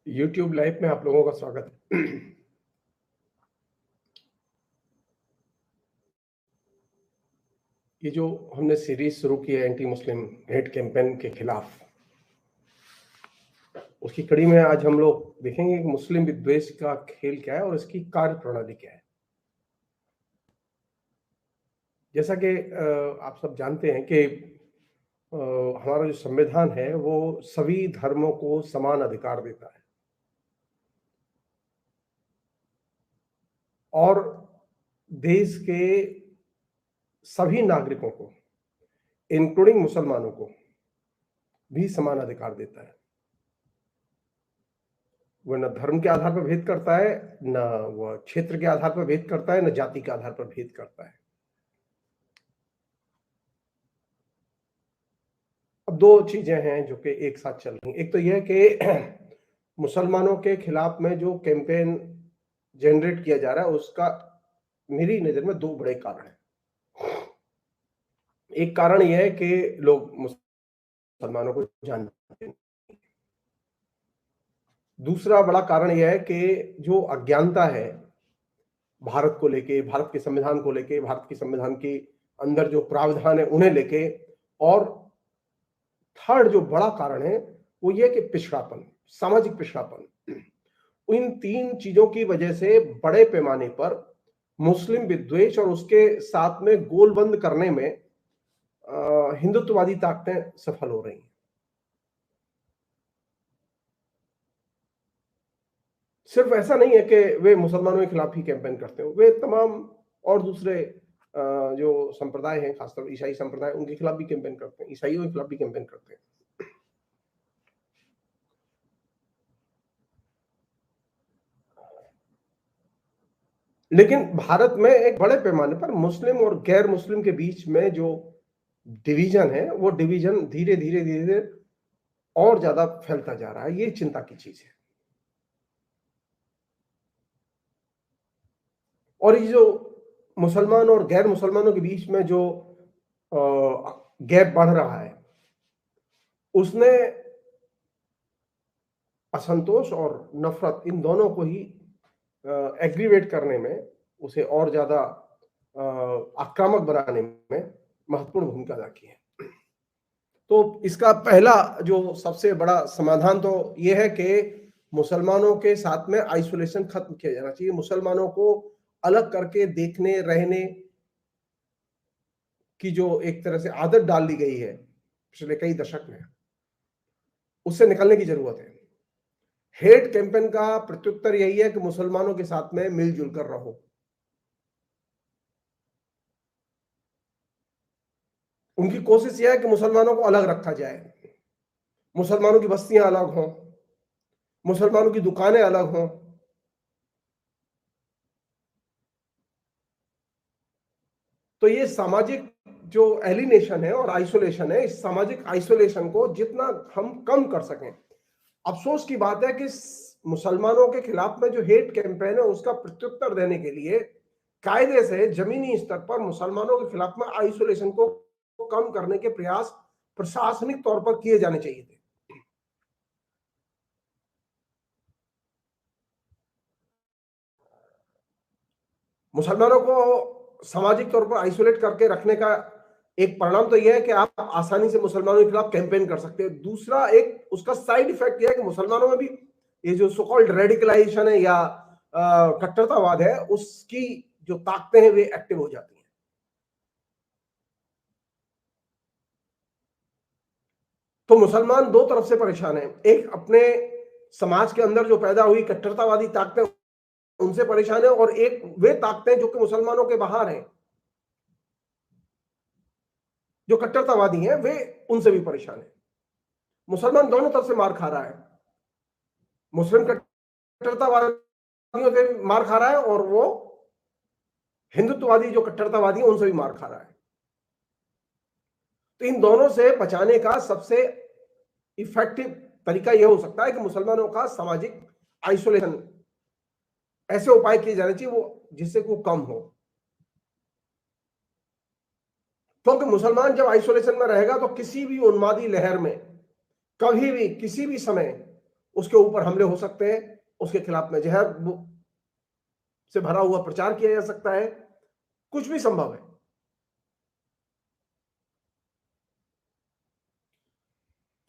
YouTube live में आप लोगों का स्वागत है। ये जो हमने सीरीज शुरू की है एंटी मुस्लिम हेट कैंपेन के खिलाफ, उसकी कड़ी में आज हम लोग देखेंगे कि मुस्लिम विद्वेष का खेल क्या है और इसकी कार्य प्रणाली क्या है। जैसा कि आप सब जानते हैं कि हमारा जो संविधान है वो सभी धर्मों को समान अधिकार देता है और देश के सभी नागरिकों को इंक्लूडिंग मुसलमानों को भी समान अधिकार देता है। वह न धर्म के आधार पर भेद करता है, न वह क्षेत्र के आधार पर भेद करता है, न जाति के आधार पर भेद करता है। अब दो चीजें हैं जो कि एक साथ चल रही हैं। एक तो यह कि मुसलमानों के खिलाफ में जो कैंपेन जनरेट किया जा रहा है उसका मेरी नजर में दो बड़े कारण हैं। एक कारण यह है कि लोग मुसलमानों को जानते हैं। दूसरा बड़ा कारण यह है कि जो अज्ञानता है भारत को लेके, भारत के संविधान को लेके, भारत के संविधान के अंदर जो प्रावधान है उन्हें लेके, और थर्ड जो बड़ा कारण है वो ये कि पिछड़ापन, सामाजिक पिछड़ापन। इन तीन चीजों की वजह से बड़े पैमाने पर मुस्लिम विद्वेष और उसके साथ में गोलबंद करने में हिंदुत्ववादी ताकतें सफल हो रही हैं। सिर्फ ऐसा नहीं है कि वे मुसलमानों के खिलाफ ही कैंपेन करते हैं, वे तमाम और दूसरे जो संप्रदाय हैं, खासतौर ईसाई संप्रदाय, उनके खिलाफ भी कैंपेन करते हैं, ईसाइयों के खिलाफ भी कैंपेन करते हैं। लेकिन भारत में एक बड़े पैमाने पर मुस्लिम और गैर मुस्लिम के बीच में जो डिवीजन है वो डिवीजन धीरे धीरे धीरे और ज्यादा फैलता जा रहा है। ये चिंता की चीज है। और ये जो मुसलमान और गैर मुसलमानों के बीच में जो गैप बढ़ रहा है उसने असंतोष और नफरत इन दोनों को ही एग्रीवेट करने में, उसे और ज्यादा आक्रामक बनाने में महत्वपूर्ण भूमिका अदा की है। तो इसका पहला जो सबसे बड़ा समाधान तो यह है कि मुसलमानों के साथ में आइसोलेशन खत्म किया जाना चाहिए। मुसलमानों को अलग करके देखने रहने की जो एक तरह से आदत डाल दी गई है पिछले कई दशक में, उससे निकलने की जरूरत है। हेट कैंपेन का प्रत्युत्तर यही है कि मुसलमानों के साथ में मिलजुल कर रहो। उनकी कोशिश यह है कि मुसलमानों को अलग रखा जाए, मुसलमानों की बस्तियां अलग हों, मुसलमानों की दुकानें अलग हों। तो ये सामाजिक जो एलिनेशन है और आइसोलेशन है, इस सामाजिक आइसोलेशन को जितना हम कम कर सकें। अफसोस की बात है कि मुसलमानों के खिलाफ में जो हेट कैंपेन है उसका प्रत्युत्तर देने के लिए कायदे से जमीनी स्तर पर मुसलमानों के खिलाफ में आइसोलेशन को कम करने के प्रयास प्रशासनिक तौर पर किए जाने चाहिए थे। मुसलमानों को सामाजिक तौर पर आइसोलेट करके रखने का एक परिणाम तो यह है कि आप आसानी से मुसलमानों के खिलाफ कैंपेन कर सकते हैं। दूसरा एक उसका साइड इफेक्ट यह है कि मुसलमानों में भी ये जो सो कॉल्ड रेडिकलाइजेशन है या कट्टरतावाद है, उसकी जो ताकतें हैं वे एक्टिव हो जाती हैं। तो मुसलमान दो तरफ से परेशान है। एक अपने समाज के अंदर जो पैदा हुई कट्टरतावादी ताकतें उनसे परेशान है, और एक वे ताकतें जो कि मुसलमानों के बाहर हैं, जो कट्टरतावादी हैं, वे उनसे भी परेशान है। मुसलमान दोनों तरफ से मार खा रहा है। मुस्लिम कट्टरतावादियों से मार खा रहा है और वो हिंदुत्ववादी जो कट्टरतावादी है उनसे भी मार खा रहा है। तो इन दोनों से बचाने का सबसे इफेक्टिव तरीका यह हो सकता है कि मुसलमानों का सामाजिक आइसोलेशन, ऐसे उपाय किए जाने चाहिए वो जिससे वो कम हो। क्योंकि मुसलमान जब आइसोलेशन में रहेगा तो किसी भी उन्मादी लहर में कभी भी किसी भी समय उसके ऊपर हमले हो सकते हैं, उसके खिलाफ में जहर से भरा हुआ प्रचार किया जा सकता है, कुछ भी संभव है।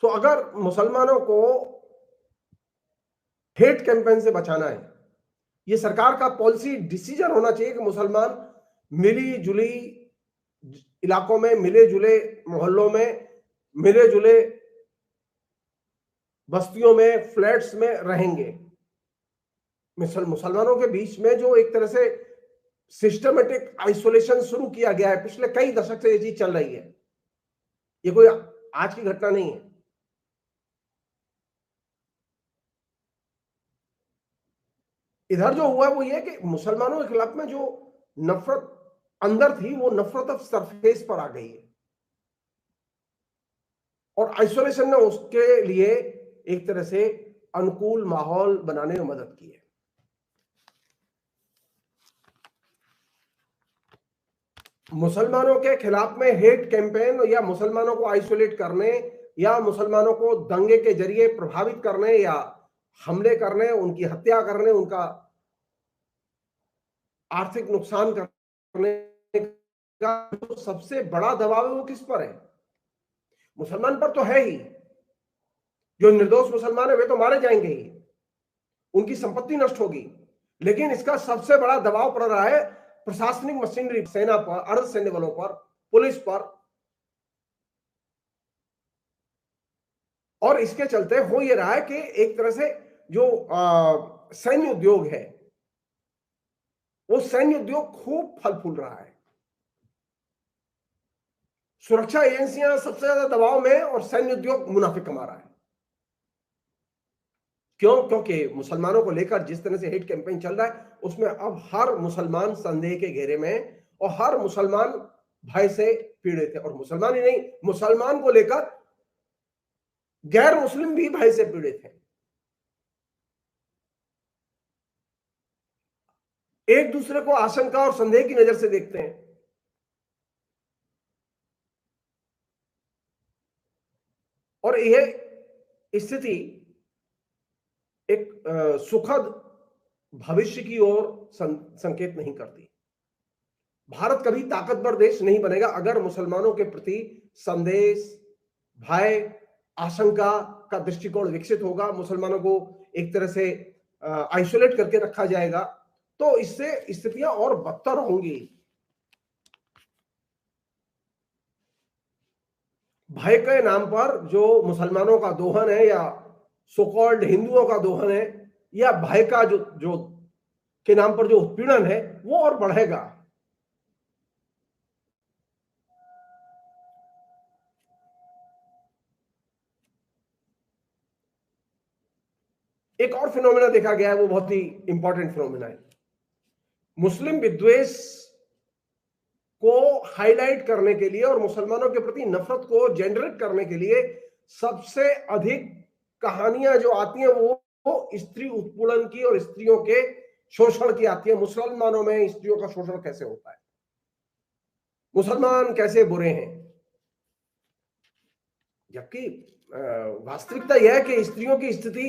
तो अगर मुसलमानों को हेट कैंपेन से बचाना है, ये सरकार का पॉलिसी डिसीजन होना चाहिए कि मुसलमान मिली जुली इलाकों में, मिले जुले मोहल्लों में, मिले जुले बस्तियों में, फ्लैट्स में रहेंगे। मुसलमानों के बीच में जो एक तरह से सिस्टमेटिक आइसोलेशन शुरू किया गया है, पिछले कई दशक से ये चीज चल रही है, ये कोई आज की घटना नहीं है। इधर जो हुआ है वो ये कि मुसलमानों के खिलाफ में जो नफरत अंदर थी, वो नफरत अब सरफेस पर आ गई है, और आइसोलेशन ने उसके लिए एक तरह से अनुकूल माहौल बनाने में मदद की है। मुसलमानों के खिलाफ में हेट कैंपेन या मुसलमानों को आइसोलेट करने या मुसलमानों को दंगे के जरिए प्रभावित करने या हमले करने, उनकी हत्या करने, उनका आर्थिक नुकसान करने का जो सबसे बड़ा दबाव है वो किस पर है? मुसलमान पर तो है ही। जो निर्दोष मुसलमान है वे तो मारे जाएंगे ही, उनकी संपत्ति नष्ट होगी, लेकिन इसका सबसे बड़ा दबाव पड़ रहा है प्रशासनिक मशीनरी, सेना पर, अर्धसैन्य बलों पर, पुलिस पर। और इसके चलते हो ये रहा है कि एक तरह से जो सैन्य उद्योग है, वो सैन्य उद्योग खूब फल फूल रहा है। सुरक्षा एजेंसियां सबसे ज्यादा दबाव में और सैन्य उद्योग मुनाफे कमा रहा है। क्यों? क्योंकि मुसलमानों को लेकर जिस तरह से हेट कैंपेन चल रहा है, उसमें अब हर मुसलमान संदेह के घेरे में, और हर मुसलमान भय से पीड़ित है। और मुसलमान ही नहीं, मुसलमान को लेकर गैर मुस्लिम भी भय से पीड़ित है। एक दूसरे को आशंका और संदेह की नजर से देखते हैं। और यह स्थिति एक सुखद भविष्य की ओर संकेत नहीं करती। भारत कभी ताकतवर देश नहीं बनेगा अगर मुसलमानों के प्रति संदेश, भय, आशंका का दृष्टिकोण विकसित होगा, मुसलमानों को एक तरह से आइसोलेट करके रखा जाएगा, तो इससे स्थितियां और बदतर होंगी। भय के नाम पर जो मुसलमानों का दोहन है, या सो कॉल्ड हिंदुओं का दोहन है, या भय का जो के नाम पर जो उत्पीड़न है, वो और बढ़ेगा। एक और फिनोमेना देखा गया है, वो बहुत ही इंपॉर्टेंट फिनोमेना है। मुस्लिम विद्वेष को हाईलाइट करने के लिए और मुसलमानों के प्रति नफरत को जनरेट करने के लिए सबसे अधिक कहानियां जो आती हैं वो स्त्री उत्पीड़न की और स्त्रियों के शोषण की आती है। मुसलमानों में स्त्रियों का शोषण कैसे होता है, मुसलमान कैसे बुरे हैं, जबकि वास्तविकता यह है कि स्त्रियों की स्थिति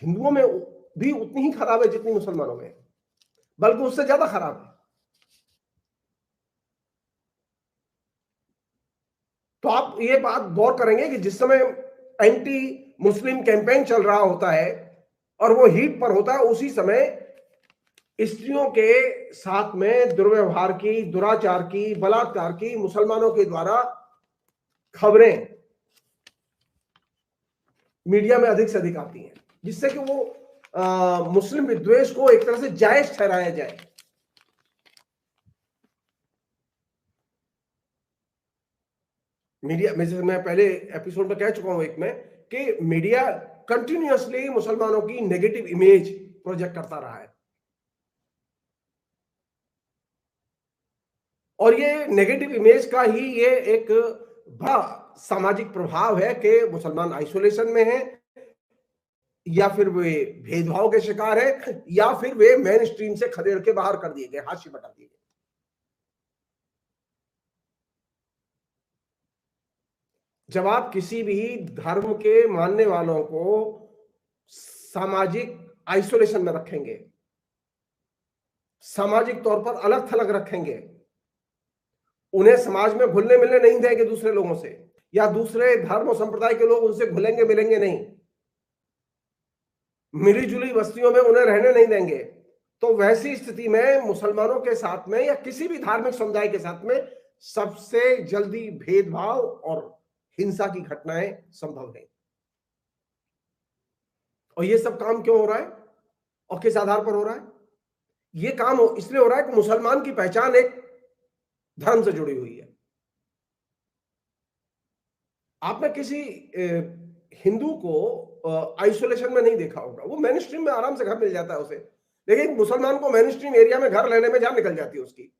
हिंदुओं में भी उतनी ही खराब है जितनी मुसलमानों में, बल्कि उससे ज्यादा खराब है। तो आप ये बात गौर करेंगे कि जिस समय एंटी मुस्लिम कैंपेन चल रहा होता है और वो हीट पर होता है, उसी समय स्त्रियों के साथ में दुर्व्यवहार की, दुराचार की, बलात्कार की मुसलमानों के द्वारा खबरें मीडिया में अधिक से अधिक आती हैं, जिससे कि वो मुस्लिम विद्वेष को एक तरह से जायज ठहराया जाए। मीडिया में, जैसे मैं पहले एपिसोड में कह चुका हूं एक में, कि मीडिया कंटिन्यूअसली मुसलमानों की नेगेटिव इमेज प्रोजेक्ट करता रहा है, और ये नेगेटिव इमेज का ही ये एक बड़ा सामाजिक प्रभाव है कि मुसलमान आइसोलेशन में है, या फिर वे भेदभाव के शिकार है, या फिर वे मेन स्ट्रीम से खदेड़ के बाहर कर दिए गए, हाशिए बटा दिए गए। जब आप किसी भी धर्म के मानने वालों को सामाजिक आइसोलेशन में रखेंगे, सामाजिक तौर पर अलग थलग रखेंगे, उन्हें समाज में घुलने मिलने नहीं देंगे दूसरे लोगों से, या दूसरे धर्म और संप्रदाय के लोग उनसे घुलेंगे मिलेंगे नहीं, मिली जुली बस्तियों में उन्हें रहने नहीं देंगे, तो वैसी स्थिति में मुसलमानों के साथ में या किसी भी धार्मिक समुदाय के साथ में सबसे जल्दी भेदभाव और हिंसा की घटनाएं संभव है। और ये सब काम क्यों हो रहा है और किस आधार पर हो रहा है? ये काम इसलिए हो रहा है कि मुसलमान की पहचान एक धर्म से जुड़ी हुई है। आपने किसी हिंदू को आइसोलेशन में नहीं देखा होगा, वो मेन स्ट्रीम में आराम से घर मिल जाता है उसे, लेकिन मुसलमान को मेन स्ट्रीम एरिया में घर लेने में जान निकल जाती है उसकी।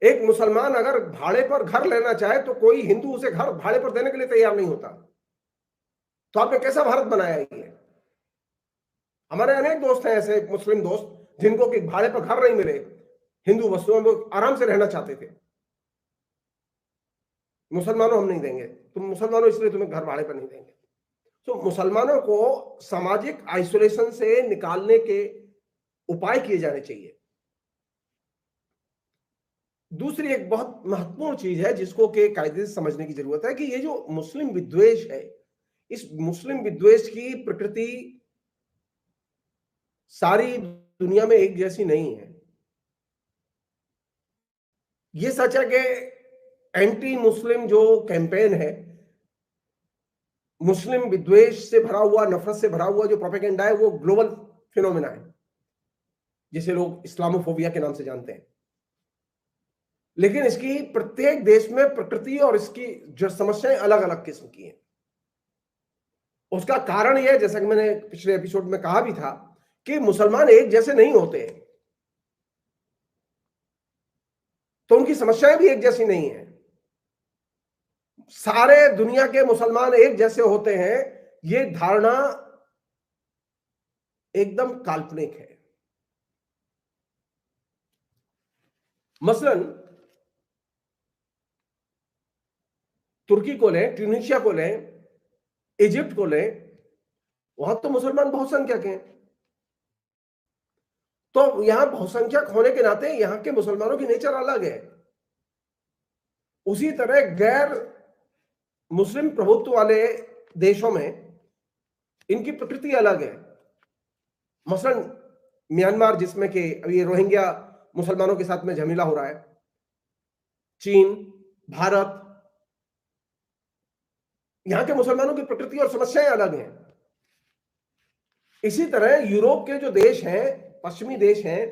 एक मुसलमान अगर भाड़े पर घर लेना चाहे तो कोई हिंदू उसे घर भाड़े पर देने के लिए तैयार नहीं होता। तो आपने कैसा भारत बनाया है ये? हमारे अनेक दोस्त हैं ऐसे मुस्लिम दोस्त जिनको कि भाड़े पर घर नहीं मिले, हिंदू बस्तियों में आराम से रहना चाहते थे। मुसलमानों हम नहीं देंगे, तुम मुसलमानों इसलिए तुम्हें घर भाड़े पर नहीं देंगे। तो मुसलमानों को सामाजिक आइसोलेशन से निकालने के उपाय किए जाने चाहिए। दूसरी एक बहुत महत्वपूर्ण चीज है जिसको के कायदे से समझने की जरूरत है कि ये जो मुस्लिम विद्वेष है, इस मुस्लिम विद्वेष की प्रकृति सारी दुनिया में एक जैसी नहीं है। ये सच है कि एंटी मुस्लिम जो कैंपेन है, मुस्लिम विद्वेष से भरा हुआ, नफरत से भरा हुआ जो प्रोपेगेंडा है, वो ग्लोबल फिनोमेना है जिसे लोग इस्लामोफोबिया के नाम से जानते हैं। लेकिन इसकी प्रत्येक देश में प्रकृति और इसकी जो समस्याएं अलग अलग किस्म की हैं। उसका कारण यह, जैसा कि मैंने पिछले एपिसोड में कहा भी था, कि मुसलमान एक जैसे नहीं होते, तो उनकी समस्याएं भी एक जैसी नहीं है। सारे दुनिया के मुसलमान एक जैसे होते हैं, ये धारणा एकदम काल्पनिक है। मसलन तुर्की को लें, ट्यूनीशिया को लें, इजिप्ट को लें, वहां तो मुसलमान बहुसंख्यक हैं। तो यहां बहुसंख्यक होने के नाते यहां के मुसलमानों की नेचर अलग है। उसी तरह गैर मुस्लिम प्रभुत्व वाले देशों में इनकी प्रकृति अलग है। मसलन म्यांमार, जिसमें कि अभी रोहिंग्या मुसलमानों के साथ में झमेला हो रहा है, चीन, भारत, यहां के मुसलमानों की प्रकृति और समस्याएं अलग हैं। इसी तरह यूरोप के जो देश हैं, पश्चिमी देश हैं,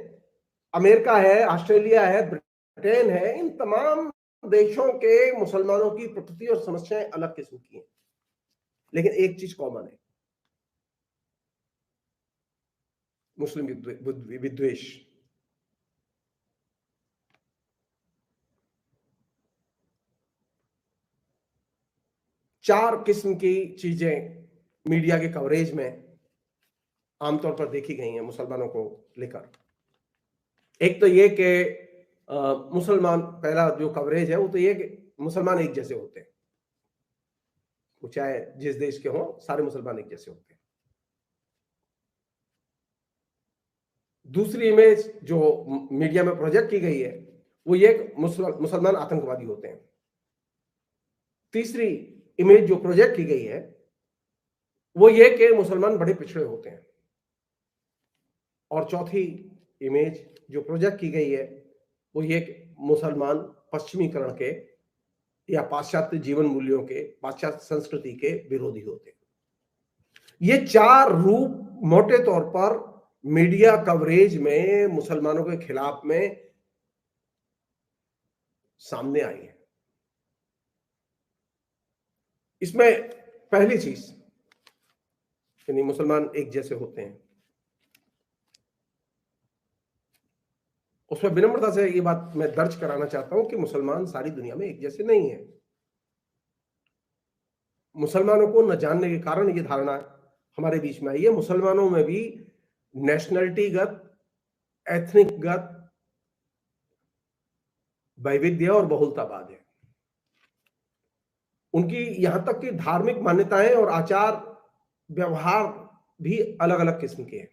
अमेरिका है, ऑस्ट्रेलिया है, ब्रिटेन है, इन तमाम देशों के मुसलमानों की प्रकृति और समस्याएं अलग किस्म की हैं, लेकिन एक चीज कॉमन है, मुस्लिम विद्वेष। चार किस्म की चीजें मीडिया के कवरेज में आमतौर पर देखी गई हैं मुसलमानों को लेकर। एक तो ये कि मुसलमान, पहला जो कवरेज है वो तो ये कि मुसलमान एक जैसे होते हैं, वो चाहे जिस देश के हों, सारे मुसलमान एक जैसे होते हैं। दूसरी इमेज जो मीडिया में प्रोजेक्ट की गई है वो ये कि मुसलमान आतंकवादी होते हैं। तीसरी इमेज जो प्रोजेक्ट की गई है वो ये कि मुसलमान बड़े पिछड़े होते हैं। और चौथी इमेज जो प्रोजेक्ट की गई है वो ये कि मुसलमान पश्चिमीकरण के या पाश्चात्य जीवन मूल्यों के, पाश्चात्य संस्कृति के विरोधी होते हैं। ये चार रूप मोटे तौर पर मीडिया कवरेज में मुसलमानों के खिलाफ में सामने आई है। इसमें पहली चीज, यानी मुसलमान एक जैसे होते हैं, उसमें विनम्रता से ये बात मैं दर्ज कराना चाहता हूं कि मुसलमान सारी दुनिया में एक जैसे नहीं है। मुसलमानों को न जानने के कारण ये धारणा हमारे बीच में आई है। मुसलमानों में भी नेशनलिटीगत, एथनिकगत वैविध्य और बहुलतावाद है। उनकी यहां तक कि धार्मिक मान्यताएं और आचार व्यवहार भी अलग अलग किस्म के हैं।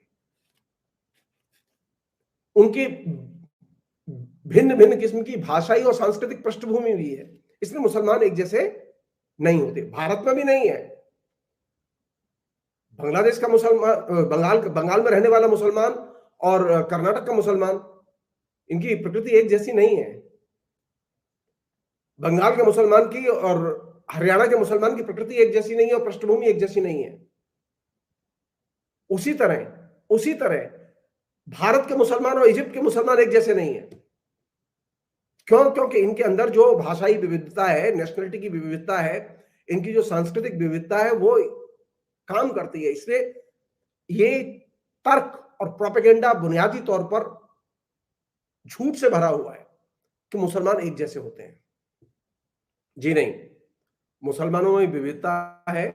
उनकी भिन्न भिन्न किस्म की भाषाई और सांस्कृतिक पृष्ठभूमि भी है, इसलिए मुसलमान एक जैसे नहीं होते। भारत में भी नहीं है। बांग्लादेश का मुसलमान, बंगाल में रहने वाला मुसलमान और कर्नाटक का मुसलमान, इनकी प्रकृति एक जैसी नहीं है। बंगाल के मुसलमान की और हरियाणा के मुसलमान की प्रकृति एक जैसी नहीं है और पृष्ठभूमि एक जैसी नहीं है। उसी तरह भारत के मुसलमान और इजिप्ट के मुसलमान एक जैसे नहीं है। क्यों? क्योंकि इनके अंदर जो भाषाई विविधता है, नेशनलिटी की विविधता है, इनकी जो सांस्कृतिक विविधता है वो काम करती है। इसलिए ये तर्क और प्रोपेगेंडा बुनियादी तौर पर झूठ से भरा हुआ है कि मुसलमान एक जैसे होते हैं। जी नहीं, मुसलमानों में विविधता है,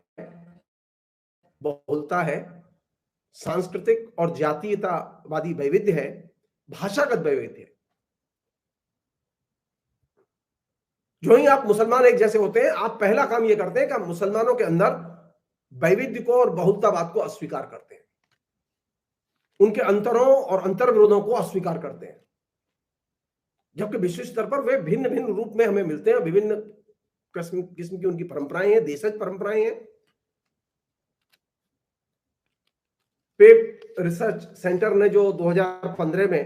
बहुलता है, सांस्कृतिक और जातीयतावादी वैविध्य है, भाषागत वैविध्य है। जो ही आप मुसलमान एक जैसे होते हैं, आप पहला काम यह करते हैं कि आप मुसलमानों के अंदर वैविध्य को और बहुलतावाद को अस्वीकार करते हैं, उनके अंतरों और अंतर्विरोधों को अस्वीकार करते हैं, जबकि विश्व स्तर पर वे भिन्न भिन्न रूप में हमें मिलते हैं। विभिन्न किस्म की उनकी परंपराएं हैं, देशज परंपराएं हैं। पेप रिसर्च सेंटर ने जो 2015 में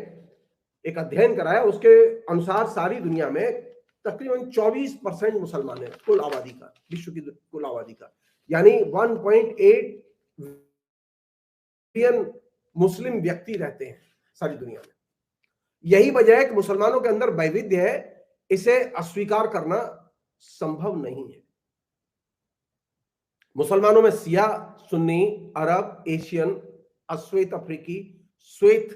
एक अध्ययन कराया, उसके अनुसार सारी दुनिया में तकरीबन 24% मुसलमान है कुल आबादी का, विश्व की कुल आबादी का, यानी 1.8 बिलियन मुस्लिम व्यक्ति रहते हैं सारी दुनिया में। यही वजह है कि मुसलमानों के अंदर वैविध्य है, इसे अस्वीकार करना संभव नहीं है। मुसलमानों में सिया, सुन्नी, अरब, एशियन, अश्वेत अफ्रीकी, श्वेत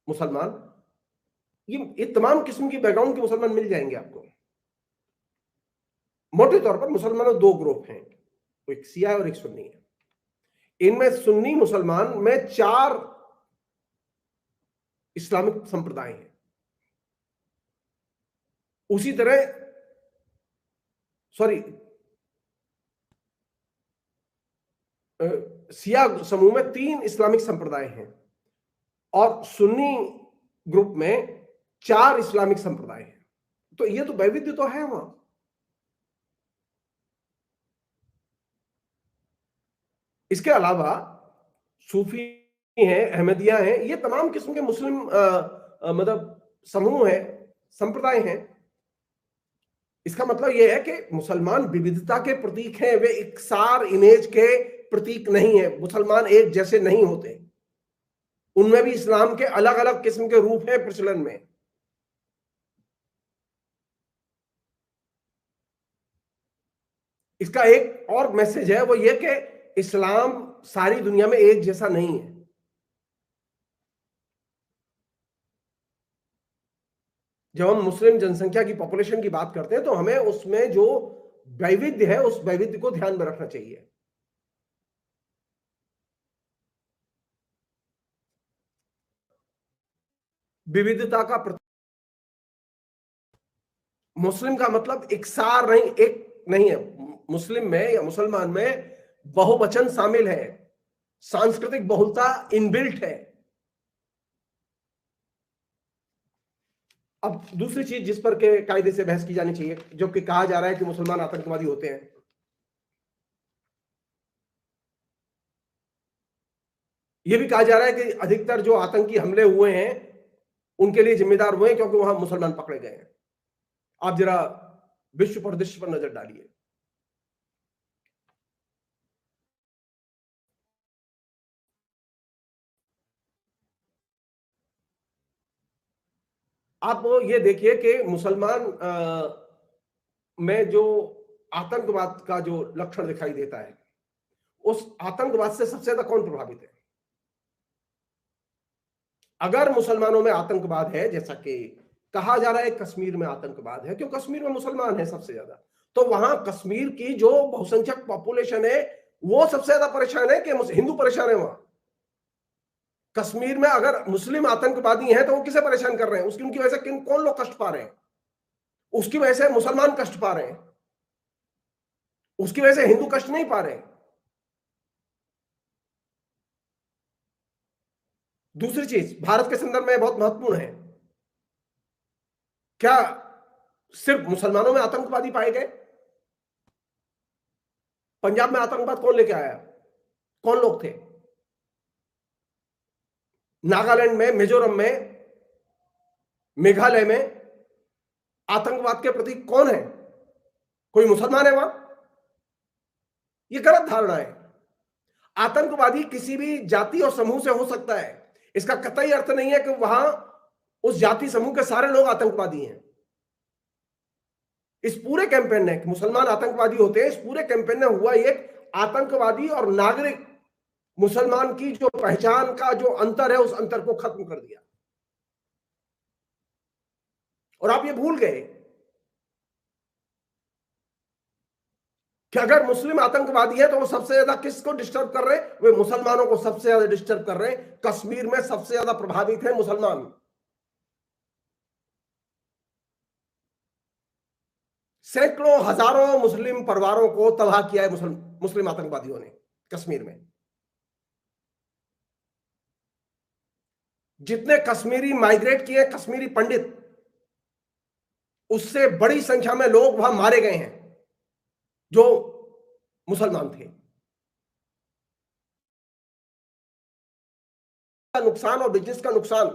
मुसलमान, ये तमाम किस्म की बैकग्राउंड के मुसलमान मिल जाएंगे आपको। मोटे तौर पर मुसलमानों दो ग्रुप हैं, एक सिया है और एक सुन्नी है। इनमें सुन्नी मुसलमान में 4 इस्लामिक संप्रदाय हैं। उसी तरह सिया समूह में 3 इस्लामिक संप्रदाय हैं और सुन्नी ग्रुप में 4 इस्लामिक संप्रदाय हैं। तो ये तो वैविध्य तो है वहां। इसके अलावा सूफी हैं, अहमदिया हैं, ये तमाम किस्म के मुस्लिम मतलब समूह हैं, संप्रदाय हैं। इसका मतलब यह है कि मुसलमान विविधता के प्रतीक हैं, वे इकसार इमेज के प्रतीक नहीं है। मुसलमान एक जैसे नहीं होते, उनमें भी इस्लाम के अलग अलग किस्म के रूप हैं प्रचलन में। इसका एक और मैसेज है, वो ये कि इस्लाम सारी दुनिया में एक जैसा नहीं है। जब हम मुस्लिम जनसंख्या की, पॉपुलेशन की बात करते हैं, तो हमें उसमें जो वैविध्य है उस वैविध्य को ध्यान में रखना चाहिए। विविधता का मुस्लिम का मतलब इकसार नहीं, एक नहीं है। मुस्लिम में या मुसलमान में बहुवचन शामिल है, सांस्कृतिक बहुलता इनबिल्ट है। अब दूसरी चीज जिस पर के कायदे से बहस की जानी चाहिए, जो कि कहा जा रहा है कि मुसलमान आतंकवादी होते हैं, यह भी कहा जा रहा है कि अधिकतर जो आतंकी हमले हुए हैं उनके लिए जिम्मेदार हुए हैं क्योंकि वहां मुसलमान पकड़े गए हैं। आप जरा विश्व परिदृश्य पर नजर डालिए। आप ये देखिए कि मुसलमान में जो आतंकवाद का जो लक्षण दिखाई देता है, उस आतंकवाद से सबसे ज्यादा कौन प्रभावित है? अगर मुसलमानों में आतंकवाद है, जैसा कि कहा जा रहा है कश्मीर में आतंकवाद है, क्यों? कश्मीर में मुसलमान है सबसे ज्यादा, तो वहां कश्मीर की जो बहुसंख्यक पॉपुलेशन है वो सबसे ज्यादा परेशान है कि हिंदू परेशान है वहां? कश्मीर में अगर मुस्लिम आतंकवादी हैं तो वो किसे परेशान कर रहे हैं? उनकी वजह से कौन लोग कष्ट पा रहे हैं? उसकी वजह से मुसलमान कष्ट पा रहे हैं। उसकी वजह से हिंदू कष्ट नहीं पा रहे। दूसरी चीज भारत के संदर्भ में बहुत महत्वपूर्ण है, क्या सिर्फ मुसलमानों में आतंकवादी पाए गए? पंजाब में आतंकवाद कौन लेके आया? कौन लोग थे? नागालैंड में, मिजोरम में, मेघालय में आतंकवाद के प्रति कौन है? कोई मुसलमान है वहां? यह गलत धारणा है। आतंकवादी किसी भी जाति और समूह से हो सकता है, इसका कतई अर्थ नहीं है कि वहां उस जाति समूह के सारे लोग आतंकवादी हैं। इस पूरे कैंपेन ने मुसलमान आतंकवादी होते हैं, इस पूरे कैंपेन ने हुआ एक आतंकवादी और नागरिक मुसलमान की जो पहचान का जो अंतर है, उस अंतर को खत्म कर दिया। और आप ये भूल गए कि अगर मुस्लिम आतंकवादी है तो वो सबसे ज्यादा किसको डिस्टर्ब कर रहे हैं? वे मुसलमानों को सबसे ज्यादा डिस्टर्ब कर रहे हैं। कश्मीर में सबसे ज्यादा प्रभावित है मुसलमान। सैकड़ों हजारों मुस्लिम परिवारों को तबाह किया है मुस्लिम आतंकवादियों ने कश्मीर में। जितने कश्मीरी माइग्रेट किए, कश्मीरी पंडित, उससे बड़ी संख्या में लोग वहां मारे गए हैं जो मुसलमान थे। नुकसान और बिजनेस का नुकसान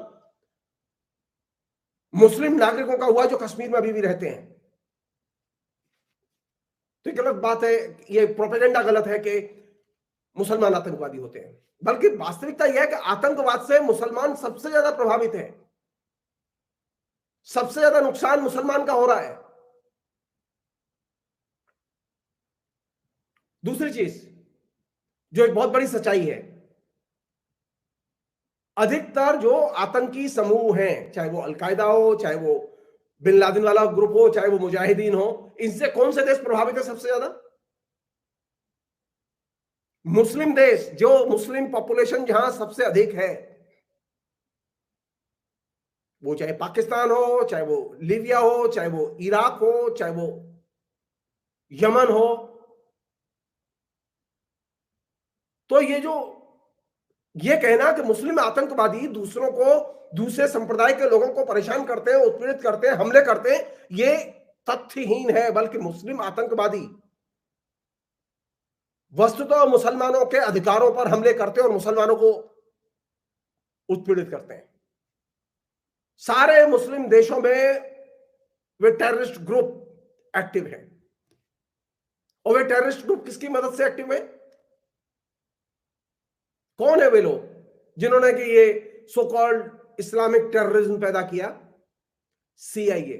मुस्लिम नागरिकों का हुआ जो कश्मीर में अभी भी रहते हैं। तो गलत बात है, ये प्रोपेगेंडा गलत है कि मुसलमान आतंकवादी होते हैं, बल्कि वास्तविकता यह है कि आतंकवाद से मुसलमान सबसे ज्यादा प्रभावित है। सबसे ज्यादा नुकसान मुसलमान का हो रहा है। दूसरी चीज जो एक बहुत बड़ी सच्चाई है, अधिकतर जो आतंकी समूह हैं, चाहे वो अलकायदा हो, चाहे वो बिन लादेन वाला ग्रुप हो, चाहे वो मुजाहिदीन हो, इनसे कौन से देश प्रभावित है सबसे ज्यादा? मुस्लिम देश, जो मुस्लिम पॉपुलेशन जहां सबसे अधिक है, वो चाहे पाकिस्तान हो, चाहे वो लीबिया हो, चाहे वो इराक हो, चाहे वो यमन हो। तो ये कहना कि मुस्लिम आतंकवादी दूसरों को, दूसरे संप्रदाय के लोगों को परेशान करते हैं, उत्पीड़ित करते हैं, हमले करते हैं, ये तथ्यहीन है। बल्कि मुस्लिम आतंकवादी वस्तुतः मुसलमानों के अधिकारों पर हमले करते हैं और मुसलमानों को उत्पीड़ित करते हैं। सारे मुस्लिम देशों में वे टेररिस्ट ग्रुप एक्टिव हैं। और वे टेररिस्ट ग्रुप किसकी मदद से एक्टिव है? कौन है वे लोग जिन्होंने कि ये सो कॉल्ड इस्लामिक टेररिज्म पैदा किया? सीआईए।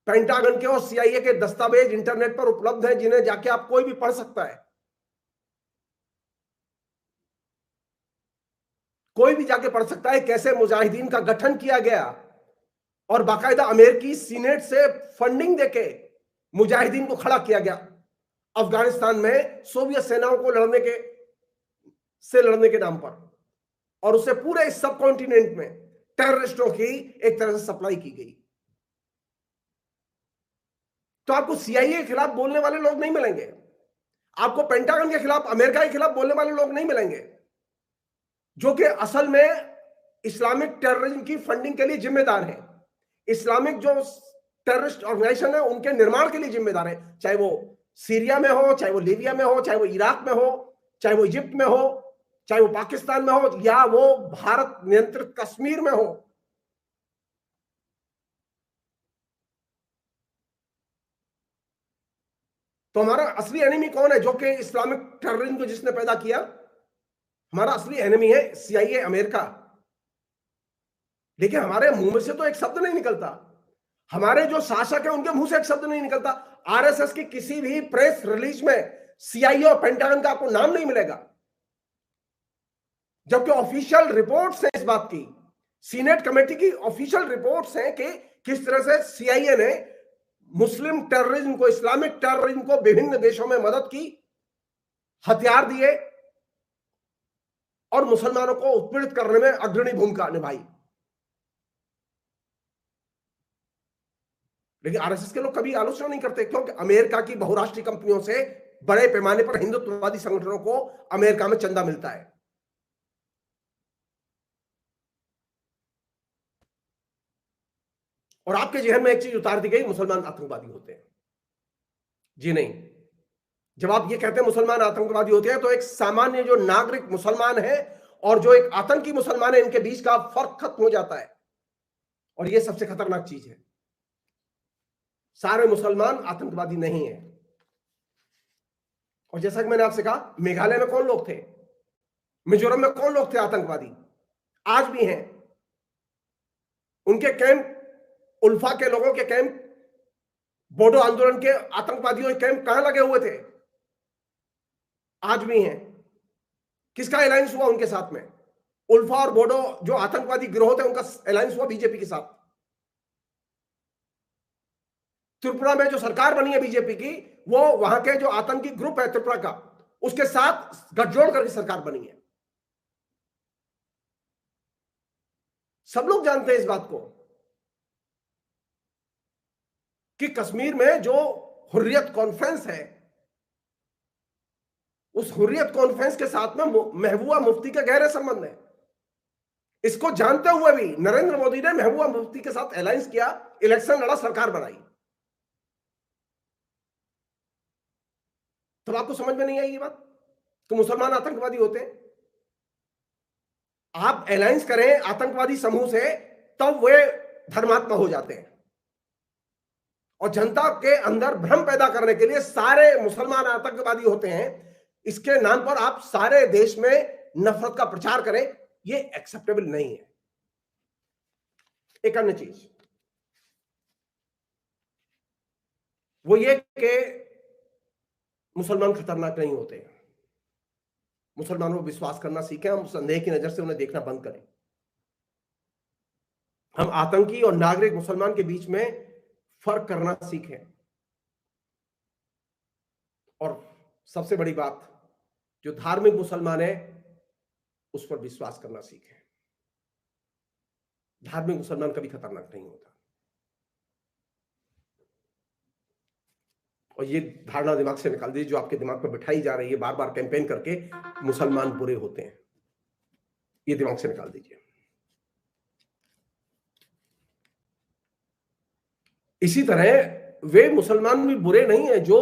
पेंटागन के और सीआईए के दस्तावेज इंटरनेट पर उपलब्ध हैं, जिन्हें जाके आप कोई भी पढ़ सकता है। कोई भी जाके पढ़ सकता है कैसे मुजाहिदीन का गठन किया गया और बाकायदा अमेरिकी सीनेट से फंडिंग देके मुजाहिदीन को खड़ा किया गया अफगानिस्तान में सोवियत सेनाओं को लड़ने के नाम पर, और उसे पूरे सब कॉन्टिनेंट में टेररिस्टों की एक तरह से सप्लाई की गई। तो आपको सीआईए के खिलाफ बोलने वाले लोग नहीं मिलेंगे, आपको पेंटागन के खिलाफ, अमेरिका के खिलाफ बोलने वाले लोग नहीं मिलेंगे, जो कि असल में इस्लामिक टेररिज्म की फंडिंग के लिए जिम्मेदार है। इस्लामिक जो टेररिस्ट ऑर्गेनाइजेशन है उनके निर्माण के लिए जिम्मेदार है, चाहे वो सीरिया में हो, चाहे वो लीबिया में हो, चाहे वो इराक में हो, चाहे वो इजिप्ट में हो, चाहे वो पाकिस्तान में हो, या वो भारत नियंत्रित कश्मीर में हो। तो हमारा असली एनिमी कौन है? जो कि इस्लामिक टेररिज्म को जिसने पैदा किया, हमारा असली एनिमी है सीआईए, अमेरिका। लेकिन हमारे मुंह में से तो एक शब्द नहीं निकलता, हमारे जो शासक है उनके मुंह से एक शब्द नहीं निकलता। आरएसएस की किसी भी प्रेस रिलीज में सीआईए और पेंटागन का आपको नाम नहीं मिलेगा, जबकि ऑफिशियल रिपोर्ट्स हैं इस बात की, सीनेट कमेटी की ऑफिशियल रिपोर्ट्स हैं कि किस तरह से सीआईए ने मुस्लिम टेररिज्म को, इस्लामिक टेररिज्म को विभिन्न देशों में मदद की, हथियार दिए और मुसलमानों को उत्पीड़ित करने में अग्रणी भूमिका निभाई। लेकिन आरएसएस के लोग कभी आलोचना नहीं करते, क्योंकि अमेरिका की बहुराष्ट्रीय कंपनियों से बड़े पैमाने पर हिंदुत्ववादी संगठनों को अमेरिका में चंदा मिलता है। और आपके जहन में एक चीज उतार दी गई, मुसलमान आतंकवादी होते हैं। जी नहीं, जब आप ये कहते हैं मुसलमान आतंकवादी होते हैं, तो एक सामान्य जो नागरिक मुसलमान है और जो एक आतंकी मुसलमान है, इनके बीच का फर्क खत्म हो जाता है। और ये सबसे खतरनाक चीज है। सारे मुसलमान आतंकवादी नहीं है। और जैसा कि मैंने आपसे कहा, मेघालय में कौन लोग थे, मिजोरम में कौन लोग थे आतंकवादी, आज भी हैं। उनके कैंप, उल्फा के लोगों के कैंप, बोडो आंदोलन के आतंकवादियों के कैंप कहां लगे हुए थे, आज भी हैं। किसका अलायंस हुआ उनके साथ में? उल्फा और बोडो जो आतंकवादी गिरोह थे, उनका अलायंस हुआ बीजेपी के साथ। त्रिपुरा में जो सरकार बनी है बीजेपी की, वो वहां के जो आतंकी ग्रुप है त्रिपुरा का, उसके साथ गठजोड़ करके सरकार बनी है। सब लोग जानते हैं इस बात को कि कश्मीर में जो हुर्रियत कॉन्फ्रेंस है, उस हुर्रियत कॉन्फ्रेंस के साथ में महबूबा मुफ्ती का गहरे संबंध है। इसको जानते हुए भी नरेंद्र मोदी ने महबूबा मुफ्ती के साथ अलायंस किया, इलेक्शन लड़ा, सरकार बनाई। तब आपको समझ में नहीं आई ये बात तो मुसलमान आतंकवादी होते हैं। आप अलायंस करें आतंकवादी समूह से, तब वे धर्मात्मा हो जाते हैं। और जनता के अंदर भ्रम पैदा करने के लिए सारे मुसलमान आतंकवादी होते हैं, इसके नाम पर आप सारे देश में नफरत का प्रचार करें, ये एक्सेप्टेबल नहीं है। एक अन्य चीज वो ये कि मुसलमान खतरनाक नहीं होते। मुसलमानों को विश्वास करना सीखें, हम संदेह की नजर से उन्हें देखना बंद करें। हम आतंकी और नागरिक मुसलमान के बीच में फर्क करना सीखें। और सबसे बड़ी बात, जो धार्मिक मुसलमान है उस पर विश्वास करना सीखें। धार्मिक मुसलमान कभी खतरनाक नहीं होता। और ये धारणा दिमाग से निकाल दीजिए जो आपके दिमाग पर बिठाई जा रही है बार बार कैंपेन करके, मुसलमान बुरे होते हैं। ये दिमाग से निकाल दीजिए। इसी तरह वे मुसलमान भी बुरे नहीं है जो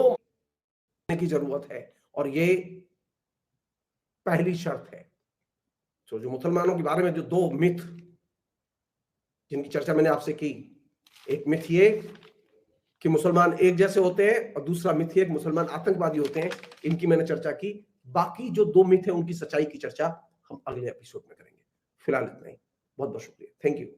की जरूरत है, और ये पहली शर्त है। तो जो मुसलमानों के बारे में जो दो मिथ जिनकी चर्चा मैंने आपसे की, एक मिथ ये कि मुसलमान एक जैसे होते हैं, और दूसरा मिथ ये कि मुसलमान आतंकवादी होते हैं। इनकी मैंने चर्चा की। बाकी जो दो मिथ है उनकी सच्चाई की चर्चा हम अगले एपिसोड में करेंगे। फिलहाल इतना ही। बहुत बहुत शुक्रिया। Thank you.